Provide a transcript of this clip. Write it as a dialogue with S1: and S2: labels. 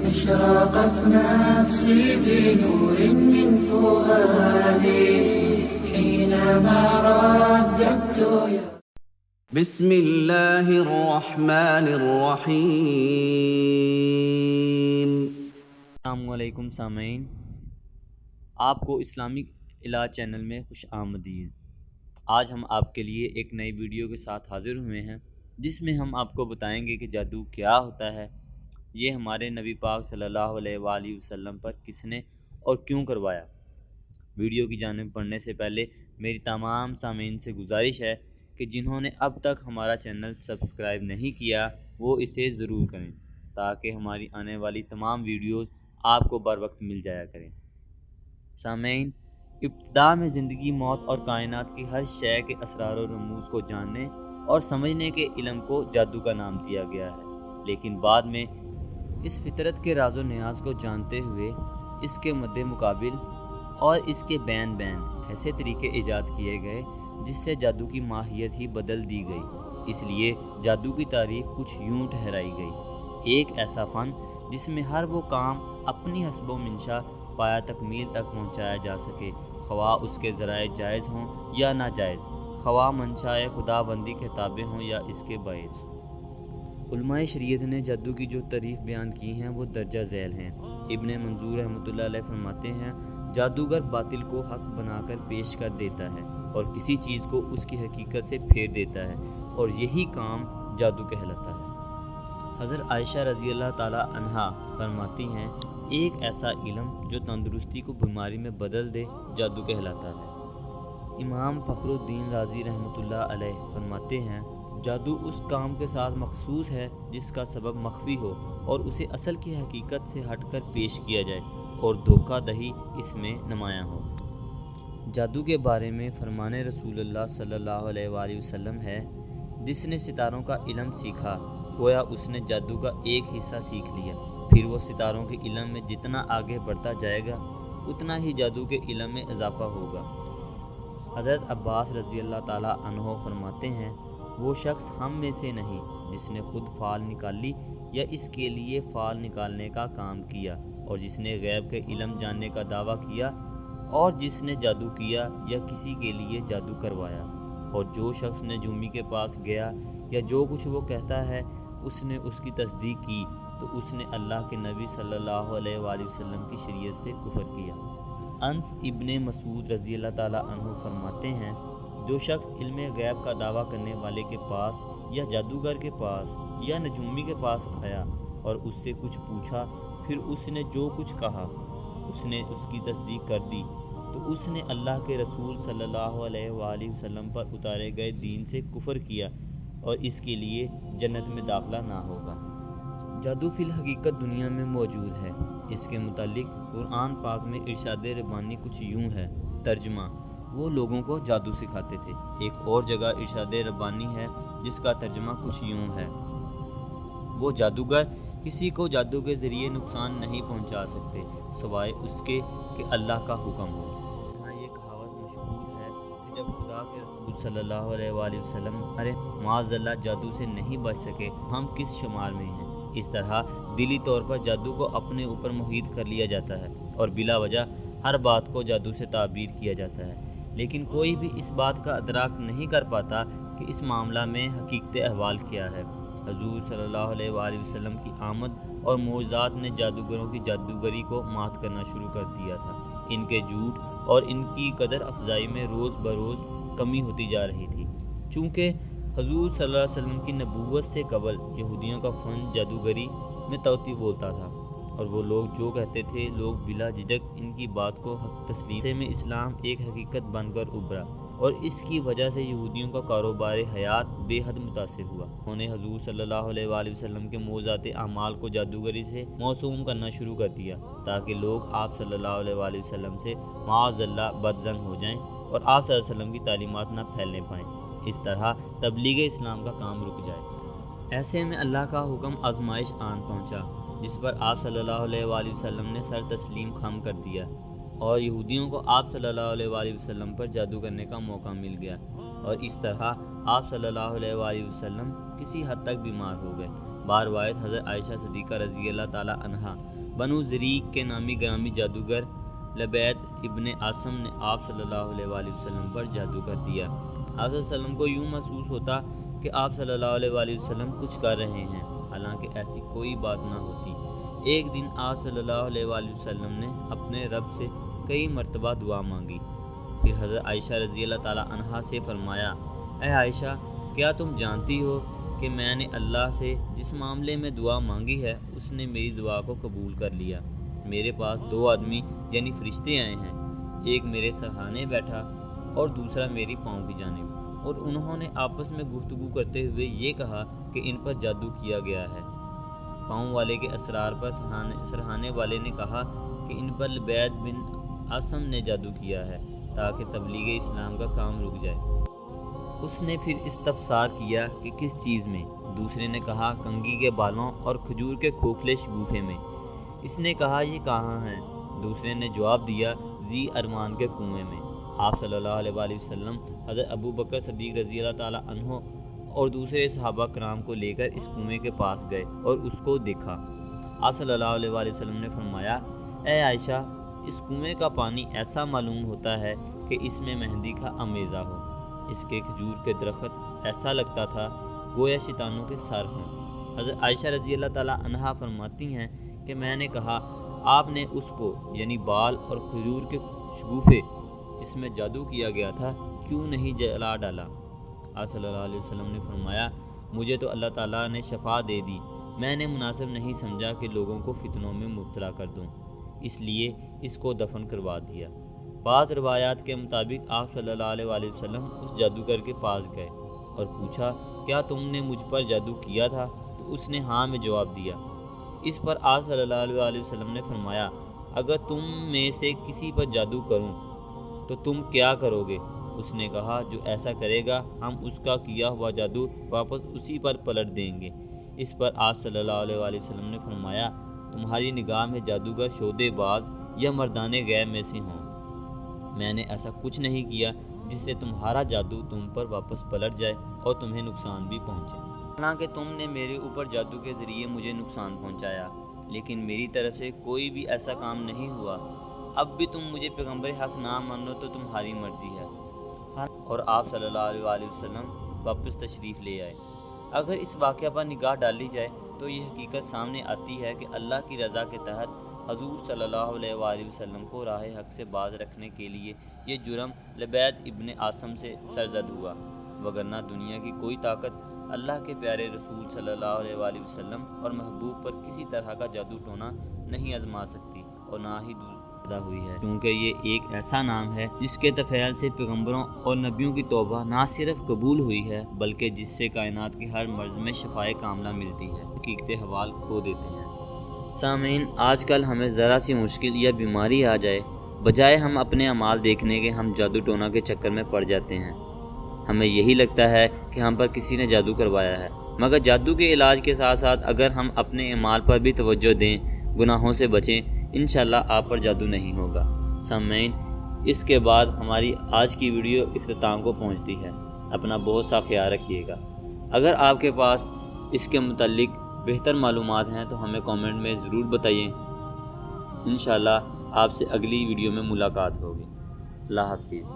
S1: أشرقت نفسي بنور من فؤادي حينما رددت يا
S2: بسم اللہ الرحمن الرحیم۔
S3: السلام علیکم سامعین، آپ کو اسلامک علاج چینل میں خوش آمدید۔ آج ہم آپ کے لیے ایک نئی ویڈیو کے ساتھ حاضر ہوئے ہیں جس میں ہم آپ کو بتائیں گے کہ جادو کیا ہوتا ہے، یہ ہمارے نبی پاک صلی اللہ علیہ وآلہ وسلم پر کس نے اور کیوں کروایا۔ ویڈیو کی جانب بڑھنے سے پہلے میری تمام سامعین سے گزارش ہے کہ جنہوں نے اب تک ہمارا چینل سبسکرائب نہیں کیا وہ اسے ضرور کریں تاکہ ہماری آنے والی تمام ویڈیوز آپ کو بر وقت مل جایا کریں۔ سامعین، ابتدا میں زندگی، موت اور کائنات کی ہر شے کے اسرار و رموز کو جاننے اور سمجھنے کے علم کو جادو کا نام دیا گیا ہے، لیکن بعد میں اس فطرت کے راز و نیاز کو جانتے ہوئے اس کے مد مقابل اور اس کے بین ایسے طریقے ایجاد کیے گئے جس سے جادو کی ماہیت ہی بدل دی گئی۔ اس لیے جادو کی تعریف کچھ یوں ٹھہرائی گئی: ایک ایسا فن جس میں ہر وہ کام اپنی حسب و منشا پایا تکمیل تک پہنچایا جا سکے، خواہ اس کے ذرائع جائز ہوں یا ناجائز، خواہ منشائے خدا بندی کے تابع ہوں یا اس کے باعث۔ علماء شریعت نے جادو کی جو تعریف بیان کی ہیں وہ درجہ ذیل ہیں۔ ابن منظور رحمۃ اللہ علیہ فرماتے ہیں، جادوگر باطل کو حق بنا کر پیش کر دیتا ہے اور کسی چیز کو اس کی حقیقت سے پھیر دیتا ہے، اور یہی کام جادو کہلاتا ہے۔ حضرت عائشہ رضی اللہ تعالی عنہا فرماتی ہیں، ایک ایسا علم جو تندرستی کو بیماری میں بدل دے جادو کہلاتا ہے۔ امام فخر الدین رازی رحمۃ اللہ علیہ فرماتے ہیں، جادو اس کام کے ساتھ مخصوص ہے جس کا سبب مخفی ہو اور اسے اصل کی حقیقت سے ہٹ کر پیش کیا جائے اور دھوکہ دہی اس میں نمایاں ہو۔ جادو کے بارے میں فرمان رسول اللہ صلی اللہ علیہ وآلہ وسلم ہے، جس نے ستاروں کا علم سیکھا گویا اس نے جادو کا ایک حصہ سیکھ لیا، پھر وہ ستاروں کے علم میں جتنا آگے بڑھتا جائے گا اتنا ہی جادو کے علم میں اضافہ ہوگا۔ حضرت عباس رضی اللہ تعالیٰ عنہ فرماتے ہیں، وہ شخص ہم میں سے نہیں جس نے خود فال نکالی یا اس کے لیے فال نکالنے کا کام کیا، اور جس نے غیب کے علم جاننے کا دعویٰ کیا، اور جس نے جادو کیا یا کسی کے لیے جادو کروایا، اور جو شخص نجومی کے پاس گیا یا جو کچھ وہ کہتا ہے اس نے اس کی تصدیق کی تو اس نے اللہ کے نبی صلی اللہ علیہ وآلہ وسلم کی شریعت سے کفر کیا۔ انس ابن مسعود رضی اللہ تعالیٰ عنہ فرماتے ہیں، جو شخص علم غیب کا دعویٰ کرنے والے کے پاس یا جادوگر کے پاس یا نجومی کے پاس آیا اور اس سے کچھ پوچھا، پھر اس نے جو کچھ کہا اس نے اس کی تصدیق کر دی تو اس نے اللہ کے رسول صلی اللہ علیہ وآلہ وسلم پر اتارے گئے دین سے کفر کیا اور اس کے لیے جنت میں داخلہ نہ ہوگا۔ جادو فی الحقیقت دنیا میں موجود ہے۔ اس کے متعلق قرآن پاک میں ارشاد ربانی کچھ یوں ہے، ترجمہ: وہ لوگوں کو جادو سکھاتے تھے۔ ایک اور جگہ ارشاد ربانی ہے جس کا ترجمہ کچھ یوں ہے، وہ جادوگر کسی کو جادو کے ذریعے نقصان نہیں پہنچا سکتے سوائے اس کے کہ اللہ کا حکم ہو۔ یہاں یہ کہاوت مشہور ہے کہ جب خدا کے رسول صلی اللہ علیہ وآلہ وسلم معاذ اللہ جادو سے نہیں بچ سکے ہم کس شمار میں ہیں۔ اس طرح دلی طور پر جادو کو اپنے اوپر محیط کر لیا جاتا ہے اور بلا وجہ ہر بات کو جادو سے تعبیر کیا جاتا ہے، لیکن کوئی بھی اس بات کا ادراک نہیں کر پاتا کہ اس معاملہ میں حقیقت احوال کیا ہے۔ حضور صلی اللہ علیہ وآلہ وسلم کی آمد اور معجزات نے جادوگروں کی جادوگری کو مات کرنا شروع کر دیا تھا۔ ان کے جھوٹ اور ان کی قدر افزائی میں روز بروز کمی ہوتی جا رہی تھی، چونکہ حضور صلی اللہ علیہ وسلم کی نبوت سے قبل یہودیوں کا فن جادوگری میں توتی بولتا تھا، اور وہ لوگ جو کہتے تھے لوگ بلا جھجک ان کی بات کو حق تسلیم سے میں اسلام ایک حقیقت بن کر ابھرا، اور اس کی وجہ سے یہودیوں کا کاروبار حیات بے حد متاثر ہوا۔ انہوں نے حضور صلی اللہ علیہ وآلہ وسلم کے معجزات اعمال کو جادوگری سے موسوم کرنا شروع کر دیا تاکہ لوگ آپ صلی اللہ علیہ وآلہ وسلم سے معاذ اللہ بدظن ہو جائیں اور آپ صلی اللہ علیہ وسلم کی تعلیمات نہ پھیلنے پائیں، اس طرح تبلیغ اسلام کا کام رک جائے۔ ایسے میں اللہ کا حکم آزمائش آن پہنچا جس پر آپ صلی اللہ علیہ وآلہ وسلم نے سر تسلیم خم کر دیا، اور یہودیوں کو آپ صلی اللہ علیہ وآلہ وسلم پر جادو کرنے کا موقع مل گیا، اور اس طرح آپ صلی اللہ علیہ وآلہ وسلم کسی حد تک بیمار ہو گئے باروایت حضرت عائشہ صدیقہ رضی اللہ تعالی عنہا بنو زریق کے نامی گرامی جادوگر لبید ابن عاصم نے آپ صلی اللہ علیہ وآلہ وسلم پر جادو کر دیا۔ آپ صلی اللہ علیہ وسلم کو یوں محسوس ہوتا کہ آپ صلی اللہ علیہ وآلہ وسلم کچھ کر رہے ہیں، حالانکہ ایسی کوئی بات نہ ہوتی۔ ایک دن آپ صلی اللہ علیہ وآلہ وسلم نے اپنے رب سے کئی مرتبہ دعا مانگی، پھر حضرت عائشہ رضی اللہ تعالی عنہا سے فرمایا، اے عائشہ، کیا تم جانتی ہو کہ میں نے اللہ سے جس معاملے میں دعا مانگی ہے اس نے میری دعا کو قبول کر لیا۔ میرے پاس 2 آدمی یعنی فرشتے آئے ہیں، ایک میرے سرہانے بیٹھا اور دوسرا میری پاؤں کی جانب، اور انہوں نے آپس میں گفتگو کرتے ہوئے یہ کہا کہ ان پر جادو کیا گیا ہے۔ پاؤں والے کے اسرار پر سرہانے والے نے کہا کہ ان پر لبید بن عاصم نے جادو کیا ہے تاکہ تبلیغ اسلام کا کام رک جائے۔ اس نے پھر استفسار کیا کہ کس چیز میں؟ دوسرے نے کہا کنگھی کے بالوں اور کھجور کے کھوکھلے شگوفے میں۔ اس نے کہا یہ کہاں ہیں؟ دوسرے نے جواب دیا ذی ارمان کے کنویں میں۔ آپ صلی اللہ علیہ وآلہ وسلم حضرت ابو بکر صدیق رضی اللہ تعالی عنہ اور دوسرے صحابہ کرام کو لے کر اس کنویں کے پاس گئے اور اس کو دیکھا۔ آپ صلی اللہ علیہ وآلہ وسلم نے فرمایا، اے عائشہ، اس کنویں کا پانی ایسا معلوم ہوتا ہے کہ اس میں مہندی کا امیزہ ہو۔ اس کے کھجور کے درخت ایسا لگتا تھا گویا شیطانوں کے سر ہوں۔ حضرت عائشہ رضی اللہ تعالی عنہا فرماتی ہیں کہ میں نے کہا آپ نے اس کو یعنی بال اور کھجور کے شگوفے جس میں جادو کیا گیا تھا کیوں نہیں جلا ڈالا؟ آپ صلی اللہ علیہ وسلم نے فرمایا مجھے تو اللہ تعالیٰ نے شفا دے دی، میں نے مناسب نہیں سمجھا کہ لوگوں کو فتنوں میں مبتلا کر دوں، اس لیے اس کو دفن کروا دیا۔ بعض روایات کے مطابق آپ صلی اللہ علیہ وآلہ وسلم اس جادوگر کے پاس گئے اور پوچھا کیا تم نے مجھ پر جادو کیا تھا؟ تو اس نے ہاں میں جواب دیا۔ اس پر آپ صلی اللہ علیہ وآلہ وسلم نے فرمایا اگر تم میں سے کسی پر جادو کروں تو تم کیا کرو گے؟ اس نے کہا جو ایسا کرے گا ہم اس کا کیا ہوا جادو واپس اسی پر پلٹ دیں گے۔ اس پر آپ صلی اللہ علیہ وآلہ وسلم نے فرمایا تمہاری نگاہ میں جادوگر شودے باز یا مردان غیب میں سے ہوں، میں نے ایسا کچھ نہیں کیا جس سے تمہارا جادو تم پر واپس پلٹ جائے اور تمہیں نقصان بھی پہنچے، حالانکہ تم نے میرے اوپر جادو کے ذریعے مجھے نقصان پہنچایا، لیکن میری طرف سے کوئی بھی ایسا کام نہیں ہوا۔ اب بھی تم مجھے پیغمبر حق نہ مانو تو تمہاری مرضی ہے۔ اور آپ صلی اللہ علیہ وآلہ وسلم واپس تشریف لے آئے۔ اگر اس واقعہ پر نگاہ ڈالی جائے تو یہ حقیقت سامنے آتی ہے کہ اللہ کی رضا کے تحت حضور صلی اللہ علیہ وآلہ وسلم کو راہ حق سے باز رکھنے کے لیے یہ جرم لبید ابن عاصم سے سرزد ہوا، وگرنہ دنیا کی کوئی طاقت اللہ کے پیارے رسول صلی اللہ علیہ وآلہ وسلم اور محبوب پر کسی طرح کا جادو ٹونا نہیں آزما سکتی اور نہ ہی پیدا ہوئی ہے، کیونکہ یہ ایک ایسا نام ہے جس کے تفعیل سے پیغمبروں اور نبیوں کی توبہ نہ صرف قبول ہوئی ہے بلکہ جس سے کائنات کے ہر مرض میں شفائے کاملہ ملتی ہے، حقیقت حوال کھو دیتے ہیں۔ سامعین، آج کل ہمیں ذرا سی مشکل یا بیماری آ جائے، بجائے ہم اپنے اعمال دیکھنے کے ہم جادو ٹونا کے چکر میں پڑ جاتے ہیں۔ ہمیں یہی لگتا ہے کہ ہم پر کسی نے جادو کروایا ہے، مگر جادو کے علاج کے ساتھ ساتھ اگر ہم اپنے اعمال پر بھی توجہ دیں، گناہوں سے بچیں، انشاءاللہ آپ پر جادو نہیں ہوگا۔ سامعین، اس کے بعد ہماری آج کی ویڈیو اختتام کو پہنچتی ہے۔ اپنا بہت سا خیال رکھیے گا۔ اگر آپ کے پاس اس کے متعلق بہتر معلومات ہیں تو ہمیں کامنٹ میں ضرور بتائیے۔ انشاءاللہ آپ سے اگلی ویڈیو میں ملاقات ہوگی۔ اللہ حافظ۔